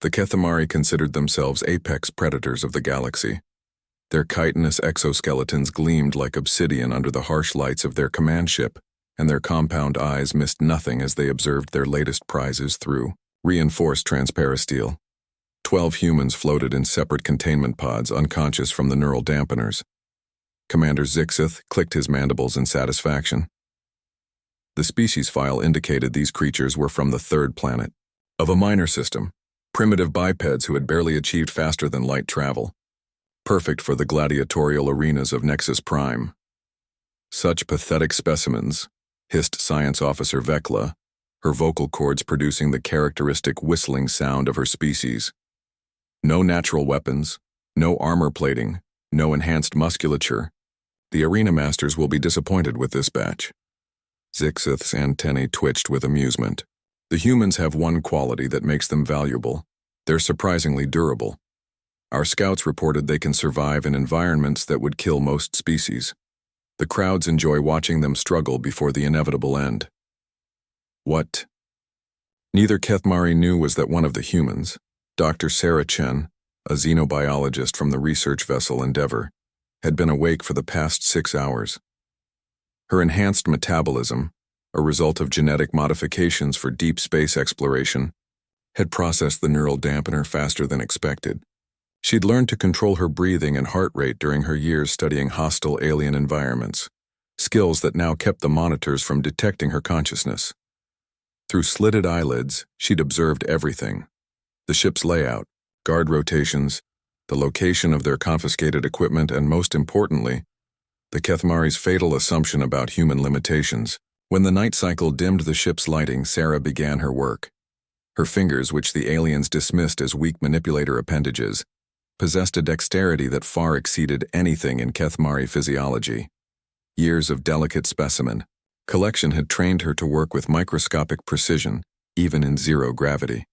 The Kethamari considered themselves apex predators of the galaxy. Their chitinous exoskeletons gleamed like obsidian under the harsh lights of their command ship, and their compound eyes missed nothing as they observed their latest prizes through reinforced transparisteel. 12 humans floated in separate containment pods, unconscious from the neural dampeners. Commander Zixith clicked his mandibles in satisfaction. The species file indicated these creatures were from the third planet, of a minor system, primitive bipeds who had barely achieved faster-than-light travel, perfect for the gladiatorial arenas of Nexus Prime. Such pathetic specimens, hissed Science Officer Vekla, her vocal cords producing the characteristic whistling sound of her species. No natural weapons, no armor plating, no enhanced musculature. The arena masters will be disappointed with this batch. Zixith's antennae twitched with amusement. The humans have one quality that makes them valuable. They're surprisingly durable. Our scouts reported they can survive in environments that would kill most species. The crowds enjoy watching them struggle before the inevitable end. What neither Kethamari knew was that one of the humans, Dr. Sarah Chen, a xenobiologist from the research vessel Endeavor, had been awake for the past 6 hours. Her enhanced metabolism, a result of genetic modifications for deep space exploration, had processed the neural dampener faster than expected. She'd learned to control her breathing and heart rate during her years studying hostile alien environments, skills that now kept the monitors from detecting her consciousness. Through slitted eyelids, she'd observed everything: the ship's layout, guard rotations, the location of their confiscated equipment, and most importantly, the Kethamari's fatal assumption about human limitations. When the night cycle dimmed the ship's lighting, Sarah began her work. Her fingers, which the aliens dismissed as weak manipulator appendages, possessed a dexterity that far exceeded anything in Kethamari physiology. Years of delicate specimen collection had trained her to work with microscopic precision, even in zero gravity.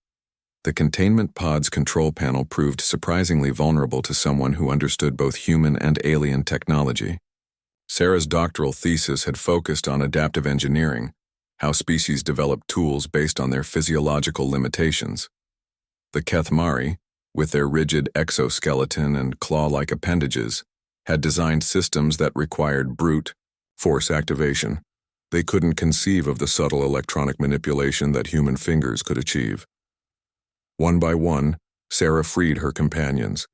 The containment pod's control panel proved surprisingly vulnerable to someone who understood both human and alien technology. Sarah's doctoral thesis had focused on adaptive engineering, how species develop tools based on their physiological limitations. The Kethamari, with their rigid exoskeleton and claw-like appendages, had designed systems that required brute force activation. They couldn't conceive of the subtle electronic manipulation that human fingers could achieve. One by one, Sarah freed her companions.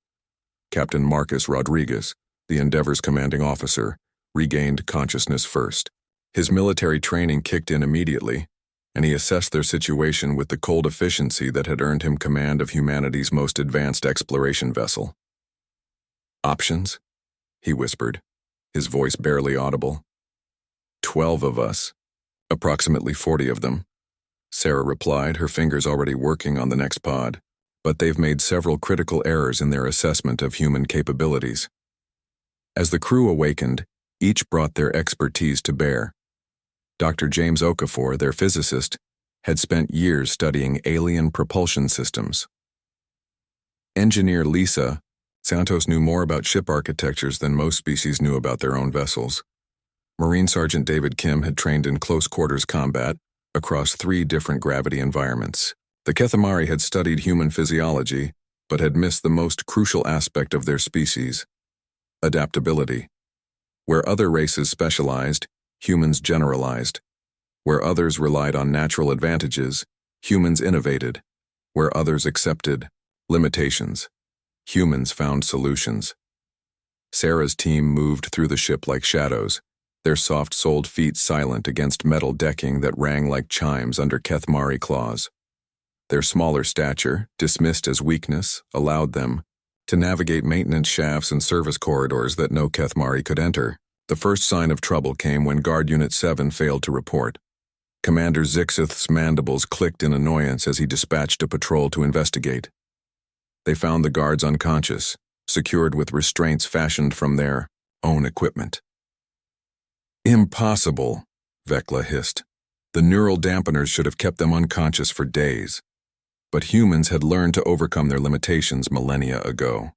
Captain Marcus Rodriguez, the Endeavor's commanding officer, regained consciousness first. His military training kicked in immediately, and he assessed their situation with the cold efficiency that had earned him command of humanity's most advanced exploration vessel. "Options?" he whispered, his voice barely audible. 12 of us. Approximately 40 of them," Sarah replied, her fingers already working on the next pod. "But they've made several critical errors in their assessment of human capabilities." As the crew awakened, each brought their expertise to bear. Dr. James Okafor, their physicist, had spent years studying alien propulsion systems. Engineer Lisa Santos knew more about ship architectures than most species knew about their own vessels. Marine Sergeant David Kim had trained in close-quarters combat across 3 different gravity environments. The Kethamari had studied human physiology, but had missed the most crucial aspect of their species: adaptability. Where other races specialized, humans generalized. Where others relied on natural advantages, humans innovated. Where others accepted limitations, humans found solutions. Sarah's team moved through the ship like shadows, their soft-soled feet silent against metal decking that rang like chimes under Kethamari claws. Their smaller stature, dismissed as weakness, allowed them to navigate maintenance shafts and service corridors that no Kethamari could enter. The first sign of trouble came when Guard Unit 7 failed to report. Commander Zixith's mandibles clicked in annoyance as he dispatched a patrol to investigate. They found the guards unconscious, secured with restraints fashioned from their own equipment. "Impossible," Vekla hissed. "The neural dampeners should have kept them unconscious for days." But humans had learned to overcome their limitations millennia ago.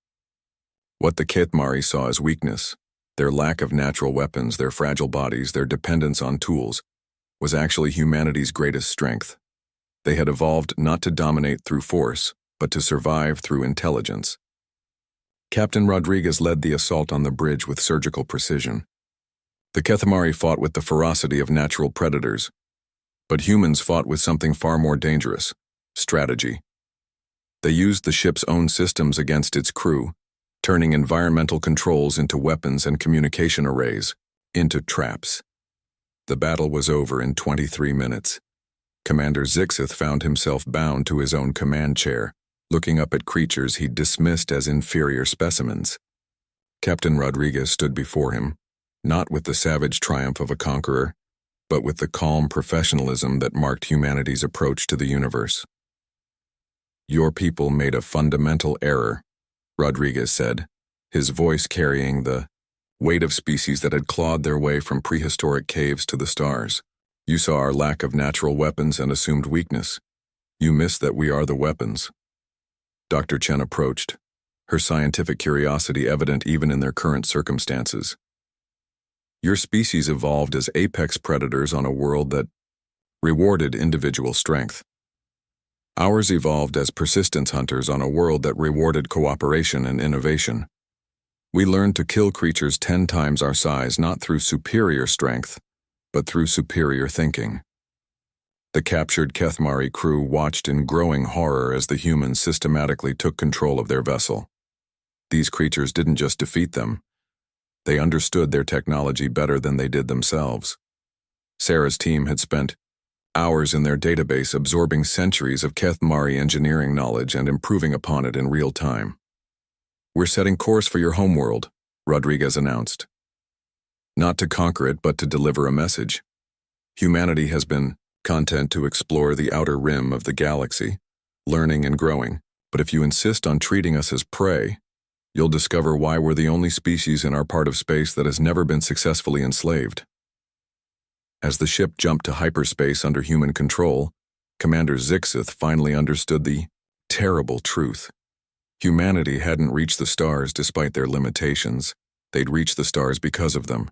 What the Kethamari saw as weakness, their lack of natural weapons, their fragile bodies, their dependence on tools, was actually humanity's greatest strength. They had evolved not to dominate through force, but to survive through intelligence. Captain Rodriguez led the assault on the bridge with surgical precision. The Kethmari fought with the ferocity of natural predators, but humans fought with something far more dangerous: strategy. They used the ship's own systems against its crew, turning environmental controls into weapons and communication arrays into traps. The battle was over in 23 minutes. Commander Zixith found himself bound to his own command chair, looking up at creatures he dismissed as inferior specimens. Captain Rodriguez stood before him, not with the savage triumph of a conqueror, but with the calm professionalism that marked humanity's approach to the universe. "Your people made a fundamental error," Rodriguez said, his voice carrying the weight of species that had clawed their way from prehistoric caves to the stars. "You saw our lack of natural weapons and assumed weakness. You missed that we are the weapons." Dr. Chen approached, her scientific curiosity evident even in their current circumstances. "Your species evolved as apex predators on a world that rewarded individual strength. Ours evolved as persistence hunters on a world that rewarded cooperation and innovation. We learned to kill creatures 10 times our size not through superior strength, but through superior thinking." The captured Kethmari crew watched in growing horror as the humans systematically took control of their vessel. These creatures didn't just defeat them. They understood their technology better than they did themselves. Sarah's team had spent hours in their database absorbing centuries of Kethmari engineering knowledge and improving upon it in real time. "We're setting course for your homeworld," Rodriguez announced. "Not to conquer it, but to deliver a message. Humanity has been content to explore the outer rim of the galaxy, learning and growing, but if you insist on treating us as prey, you'll discover why we're the only species in our part of space that has never been successfully enslaved." As the ship jumped to hyperspace under human control, Commander Zixith finally understood the terrible truth. Humanity hadn't reached the stars despite their limitations. They'd reached the stars because of them.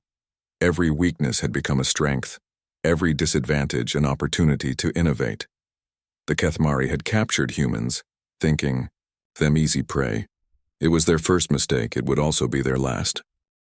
Every weakness had become a strength, every disadvantage an opportunity to innovate. The Kethmari had captured humans, thinking them easy prey. It was their first mistake, it would also be their last.